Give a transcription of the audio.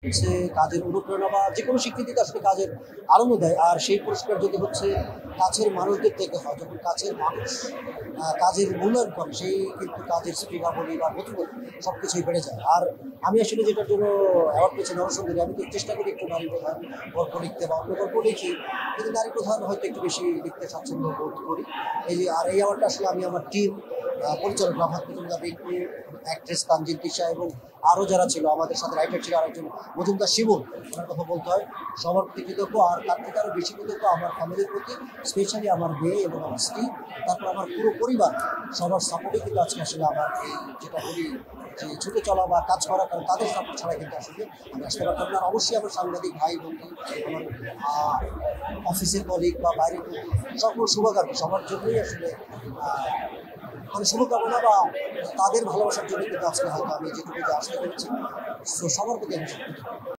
হচ্ছে কাজের অনুপ্রেরণা বা যেকোনো স্বীকৃতিতে আসলে কাজের আনন্দ দেয়। আর সেই পুরস্কার যদি হচ্ছে কাছের মানুষদের থেকে হয়, যখন কাছের মানুষ কাজের মূল্যায়ন করে, সেই কিন্তু কাজের স্পৃহা বলি বা গতি বলি সবকিছুই বেড়ে যায়। আর আমি আসলে যেটার জন্য অ্যাওয়ার্ড পেয়েছি নরসুন্দরী, আমি তো চেষ্টা করি একটু নারী প্রধান গল্প লিখতে বা অন্য গল্প লিখি, কিন্তু নারী প্রধান হয়তো একটু বেশি লিখতে স্বাচ্ছন্দ্য বোধ করি। আর এই অ্যাওয়ার্ডটা আসলে আমি আমার টিম, পরিচালক রাফাত মজুমদার, রিঙ্কু, অ্যাক্ট্রেস তানজিন তিশা এবং আরও যারা ছিল, আমাদের সাথে রাইটার ছিল আরেকজন মজুমদার শিমুল, ওনার কথা বলতে হয়, সবার প্রতি কৃতজ্ঞ। আর তার থেকে আরও বেশি কৃতজ্ঞ আমার ফ্যামিলির প্রতি, স্পেশালি আমার মেয়ে এবং আমার স্ত্রী, তারপর আমার পুরো পরিবার, সবার সাপোর্টে কিন্তু আজকে আসলে আমার এই যেটা বলি যে ছুটে চলা বা কাজ করা, কারণ তাদের সাপোর্ট ছাড়া কিন্তু আসলে আমি আসতে পারতাম না। আর অবশ্যই আমার সাংবাদিক ভাই বন্ধু, আমার অফিসের কলিগ বা বাইরের বন্ধু, সকল শুভাকাঙ্ক্ষী সবার জন্যই আসলে মানে শুভকামনা বা তাদের ভালোবাসার জন্য কিন্তু আজকে হয়তো আমি যেটুকু যে আসতে পেরেছি। সো সবার প্রতি আমি